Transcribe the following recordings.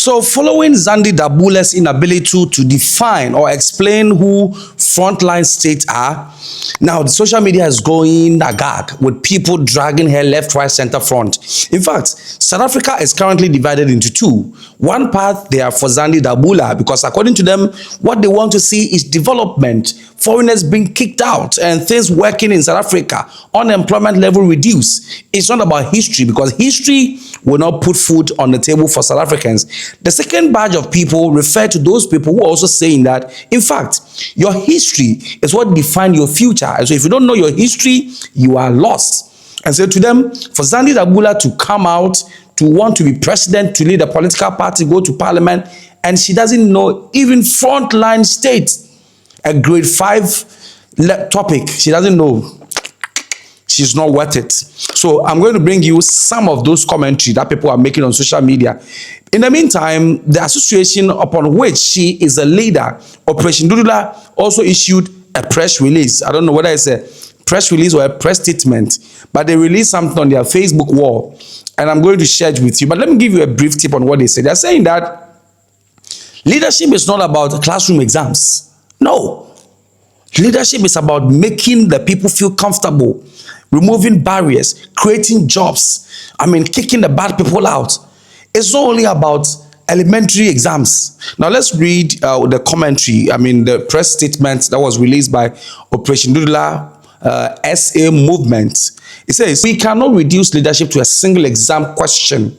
So following Zandy Dabula's inability to define or explain who Frontline States are, now the social media is going agag with people dragging her left, right, center, front. In fact, South Africa is currently divided into two. One part, they are for Zandy Dabula because according to them, what they want to see is development, foreigners being kicked out and things working in South Africa, unemployment level reduced. It's not about history because history will not put food on the table for South Africans. The second batch of people refer to those people who are also saying that, in fact, your history is what defines your future. And so if you don't know your history, you are lost. And so to them, for Zandy Dabula to come out, to want to be president, to lead a political party, go to parliament, and she doesn't know even Frontline States, a grade 5 topic, she doesn't know. She's not worth it. So I'm going to bring you some of those commentary that people are making on social media. In the meantime, the association upon which she is a leader, Operation Dudula, also issued a press release. I don't know whether it's a press release or a press statement, but they released something on their Facebook wall, and I'm going to share it with you. But let me give you a brief tip on what they say. They're saying that leadership is not about classroom exams. No. Leadership is about making the people feel comfortable, removing barriers, creating jobs. Kicking the bad people out. It's not only about elementary exams. Now let's read the commentary, the press statement that was released by Operation Dudula SA movement. It says, we cannot reduce leadership to a single exam question.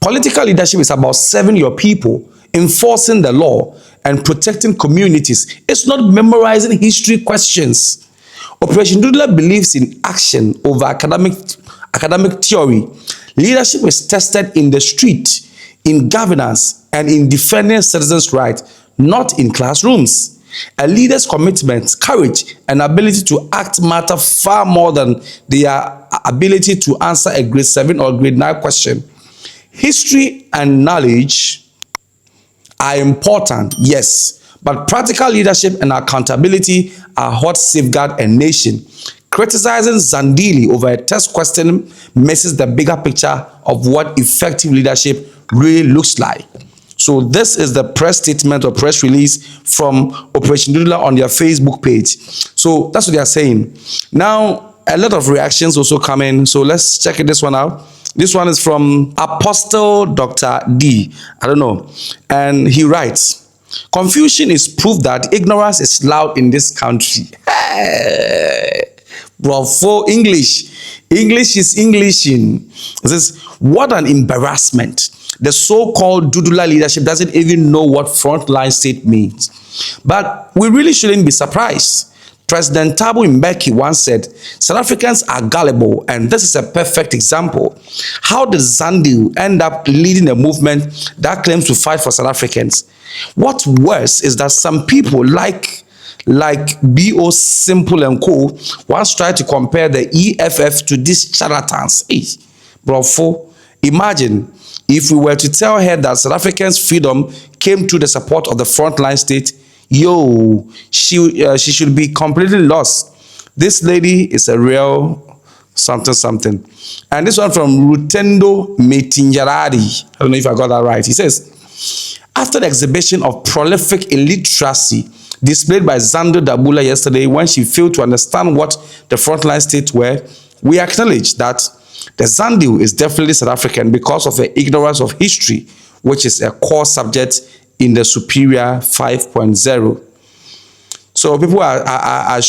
Political leadership is about serving your people, enforcing the law, and protecting communities. It's not memorizing history questions. Operation Dudula believes in action over academic theory. Leadership is tested in the street, in governance, and in defending citizens' rights, not in classrooms. A leader's commitment, courage, and ability to act matter far more than their ability to answer a grade 7 or grade 9 question. History and knowledge are important, yes, but practical leadership and accountability are what safeguard a nation. Criticizing Zandili over a test question misses the bigger picture of what effective leadership really looks like. So this is the press statement or press release from Operation Dudula on their Facebook page. So that's what they are saying. Now, a lot of reactions also come in. So let's check this one out. This one is from Apostle Dr. D. I don't know. And he writes, confusion is proof that ignorance is loud in this country. Hey, bravo, English. English is Englishing. It says, what an embarrassment. The so-called Dudula leadership doesn't even know what Frontline State means. But we really shouldn't be surprised. President Thabo Mbeki once said, South Africans are gullible, and this is a perfect example. How did Zandy end up leading a movement that claims to fight for South Africans? What's worse is that some people like B.O. Simple and Co. once tried to compare the EFF to these charlatans. Hey, bravo, imagine if we were to tell her that South Africans' freedom came through the support of the Frontline State. Yo, she should be completely lost. This lady is a real something. And this one from Rutendo Metinjaradi. I don't know if I got that right. He says, after the exhibition of prolific illiteracy displayed by Zandy Dabula yesterday when she failed to understand what the Frontline States were, we acknowledge that the Zandy is definitely South African because of her ignorance of history, which is a core subject in the Superior 5.0. So people are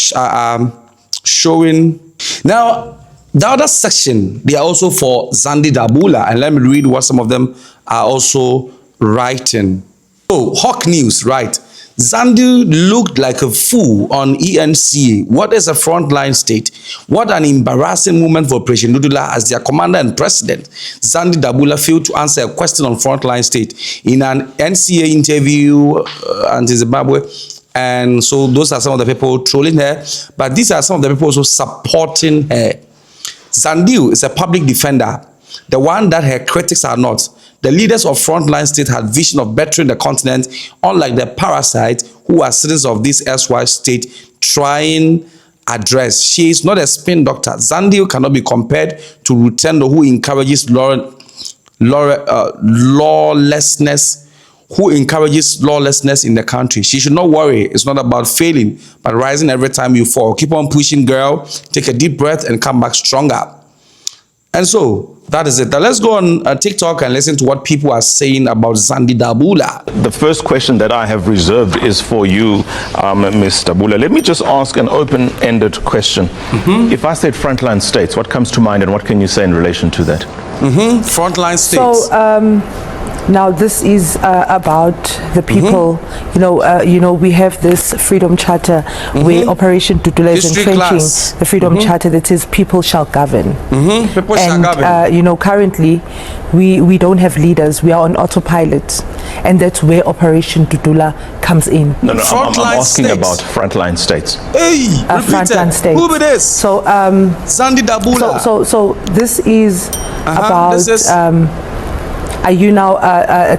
showing. Now, the other section, they are also for Zandy Dabula. And let me read what some of them are also writing. Oh, Hawk News, right. Zandy looked like a fool on ENCA. What is a Frontline State? What an embarrassing moment for Operation Dudula as their commander and president. Zandy Dabula failed to answer a question on Frontline State in an NCA interview in Zimbabwe. And so those are some of the people trolling her. But these are some of the people also supporting her. Zandy is a public defender, the one that her critics are not. The leaders of Frontline State had vision of bettering the continent, unlike the parasites who are citizens of this SY state trying address. She is not a spin doctor. Zandy cannot be compared to Rutendo, who encourages lawlessness who encourages lawlessness in the country. She should not worry. It's not about failing, but rising every time you fall. Keep on pushing, girl. Take a deep breath and come back stronger. And so that is it. Now let's go on TikTok and listen to what people are saying about Zandy Dabula. The first question that I have reserved is for you, Ms. Dabula. Let me just ask an open-ended question. If I said Frontline States, what comes to mind and what can you say in relation to that? Frontline States. So, now this is about the people. We have this Freedom Charter where Operation Dudula is entrenching the Freedom Charter that says people shall govern. People shall govern. Currently we don't have leaders. We are on autopilot, and that's where Operation Dudula comes in. No, I'm asking about Frontline States. Hey, Frontline States. Who be this? So, Zandy Dabula. So this is about. Are you now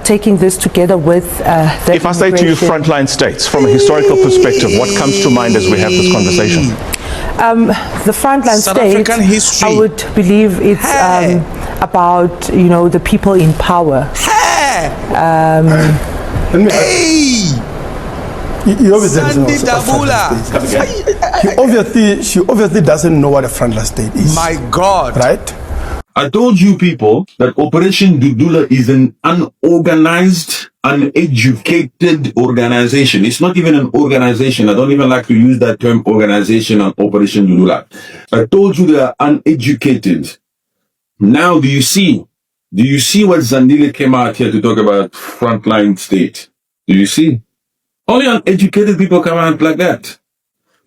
taking this together with the If I say to you Frontline States, from a historical perspective, what comes to mind as we have this conversation? The Frontline South States, African history. I would believe it's about, the people in power. Zandy Dabula. She obviously doesn't know what a frontline state is. My God. Right? I told you people that Operation Dudula is an unorganized, uneducated organization. It's not even an organization. I don't even like to use that term organization on Operation Dudula. I told you they are uneducated. Now, do you see what Zandile came out here to talk about Frontline State? Do you see? Only uneducated people come out like that.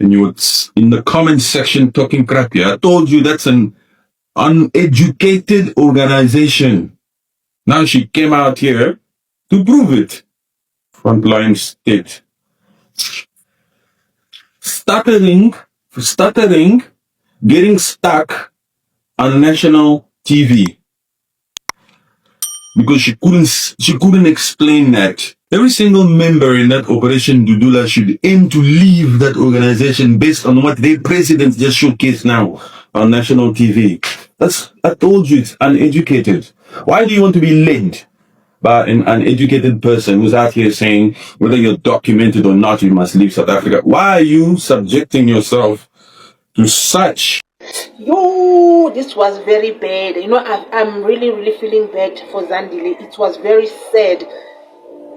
And you were in the comment section talking crap here. I told you that's an uneducated organization. Now she came out here to prove it. Frontline State. Stuttering, getting stuck on national TV. Because she couldn't explain that. Every single member in that Operation Dudula should aim to leave that organization based on what their president just showcased now on national TV. I told you, it's uneducated. Why do you want to be led by an uneducated person who's out here saying whether you're documented or not, you must leave South Africa? Why are you subjecting yourself to such? Yo, this was very bad. I'm really, really feeling bad for Zandile. It was very sad.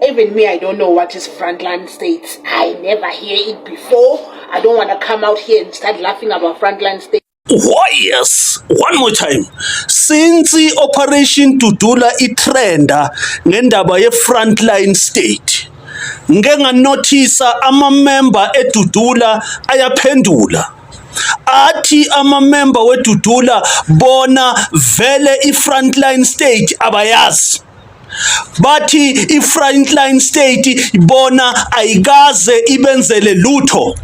Even me, I don't know what is Frontline States. I never hear it before. I don't want to come out here and start laughing about Frontline States. Why yes, one more time. Since the Operation Dudula itrenda ngendaba ye Frontline State, ngeke notice ama-member eDudula ayaphendula. Athi ama-member weDudula bona vele i-Frontline State abayazi. Bathi i-Frontline State bona ayikaze ibenzele lutho.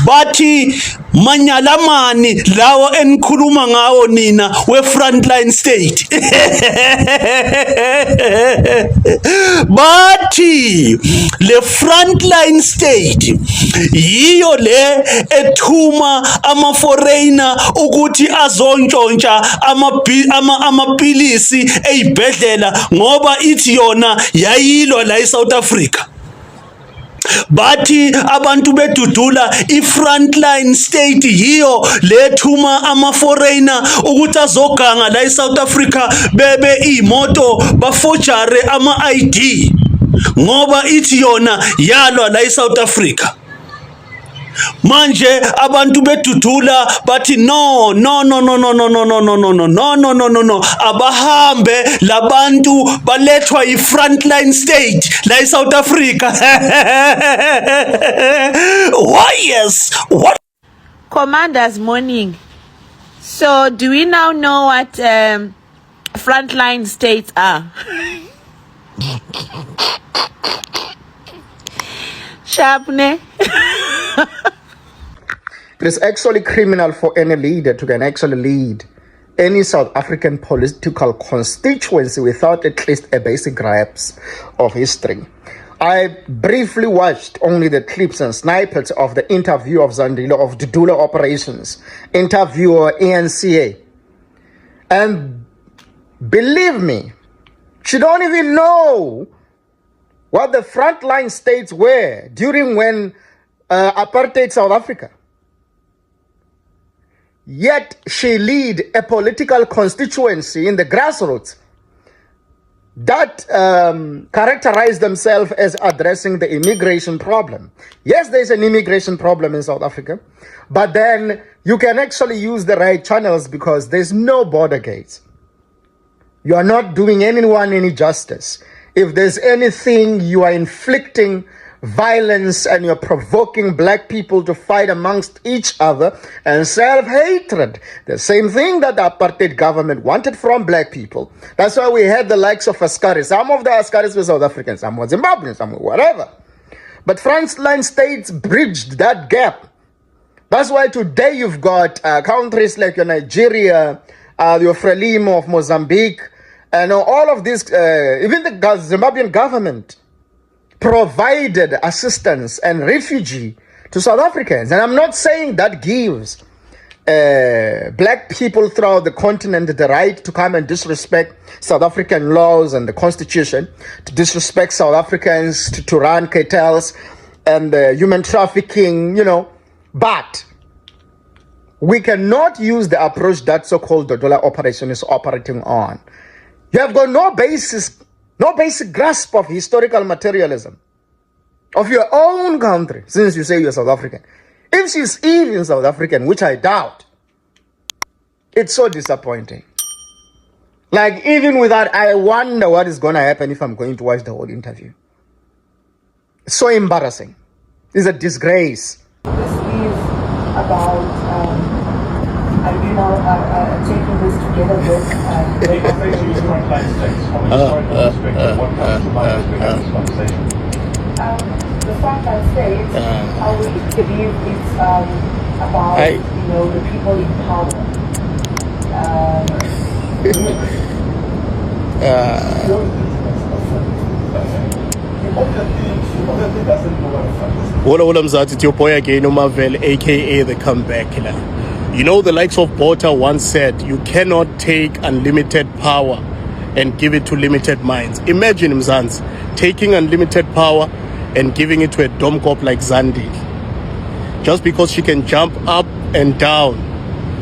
Bathi manyalamani lawo enikhuluma ngawo nina we-Frontline State. Bathi le Frontline State yiyo le ethuma ama-foreigner ukuthi azontshontsha amapilisi eyibhedlela ngoba ithi yona yayilwa la eSouth Africa. Bathi abantu beDudula i-Frontline State yiyo lethuma ama-foreigner ukuthi azoganga la eSouth Africa bebe imoto bafojare ama-ID ngoba ithi yona yalwa la eSouth Africa. Manje abantu beDudula bathi no abahambe labantu balethwa yi-Frontline State la eSouth Africa. Why yes, what Commanders, morning. So do we now know what Frontline States are? Sharpne. It is actually criminal for any leader to can actually lead any South African political constituency without at least a basic grasp of history. I briefly watched only the clips and snippets of the interview of Zandile of Dudula operations, interviewer ENCA. And believe me, She don't even know what the frontline states were during when apartheid South Africa. Yet she lead a political constituency in the grassroots that characterize themselves as addressing the immigration problem. Yes, there's an immigration problem in South Africa, but then you can actually use the right channels because there's no border gates. You are not doing anyone any justice. If there's anything, you are inflicting violence and you're provoking black people to fight amongst each other and self-hatred. The same thing that the apartheid government wanted from black people. That's why we had the likes of Askari. Some of the Askaris were South Africans, some were Zimbabwean, some were whatever. But Frontline States bridged that gap. That's why today you've got countries like your Nigeria, your Frelimo of Mozambique, and all of this, even the Zimbabwean government provided assistance and refugee to South Africans. And I'm not saying that gives black people throughout the continent the right to come and disrespect South African laws and the constitution, to disrespect South Africans, to run cartels and human trafficking, you know. But we cannot use the approach that so-called Dudula operation is operating on. You have got no basic grasp of historical materialism of your own country, since you say you're South African. If she's even South African, which I doubt, it's so disappointing. Like, even with that, I wonder what is going to happen if I'm going to watch the whole interview. It's so embarrassing. It's a disgrace. This is about, taking this together with the Frontline States, I would believe it's about, the people in power. Wala mzathi it's your boy again, Marvel, aka the comeback killer. You know, the likes of Botha once said, you cannot take unlimited power and give it to limited minds. Imagine Mzansi taking unlimited power and giving it to a dumb cop like Zandy. Just because she can jump up and down,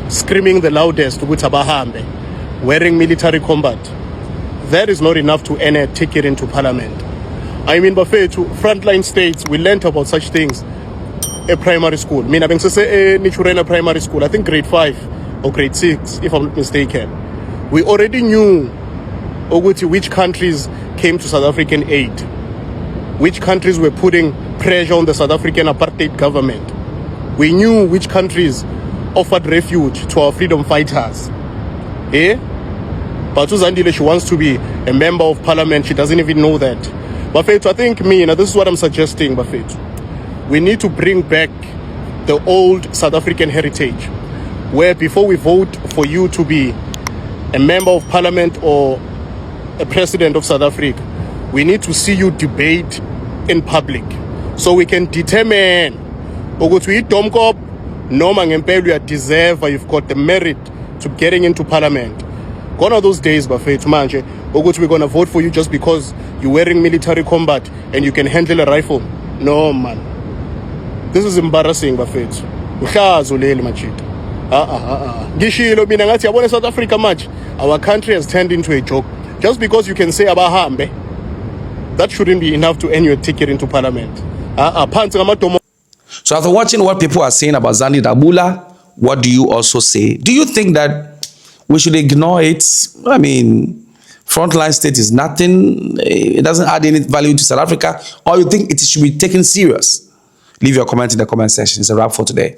screaming the loudest, wearing military combat. That is not enough to earn a ticket into parliament. I mean, Bafethu, Frontline States, we learned about such things at primary school. Mina bengise Nichurena primary school, I think grade 5 or grade 6, if I'm not mistaken. We already knew which countries came to South African aid, which countries were putting pressure on the South African apartheid government. We knew which countries offered refuge to our freedom fighters. But Zandile, she wants to be a member of parliament. She doesn't even know that. Bafethu, I think this is what I'm suggesting, Bafethu. We need to bring back the old South African heritage, where before we vote for you to be a member of parliament or a president of South Africa, we need to see you debate in public so we can determine ukuthi idomkop noma ngempela uyadeserve, you've got the merit to getting into parliament. Gone are those days, Bafethu, manje ukuthi we're going to vote for you just because you're wearing military combat and you can handle a rifle. No, man. This is embarrassing, Bafethu. Uhlazo leli machita. Ngishilo mina ngathi yabona South Africa much. Our country has turned into a joke. Just because you can say abahambe, that shouldn't be enough to earn you a ticket into parliament. So after watching what people are saying about Zandy Dabula, what do you also say? Do you think that we should ignore it? I mean, Frontline State is nothing. It doesn't add any value to South Africa. Or you think it should be taken serious? Leave your comment in the comment section. It's a wrap for today.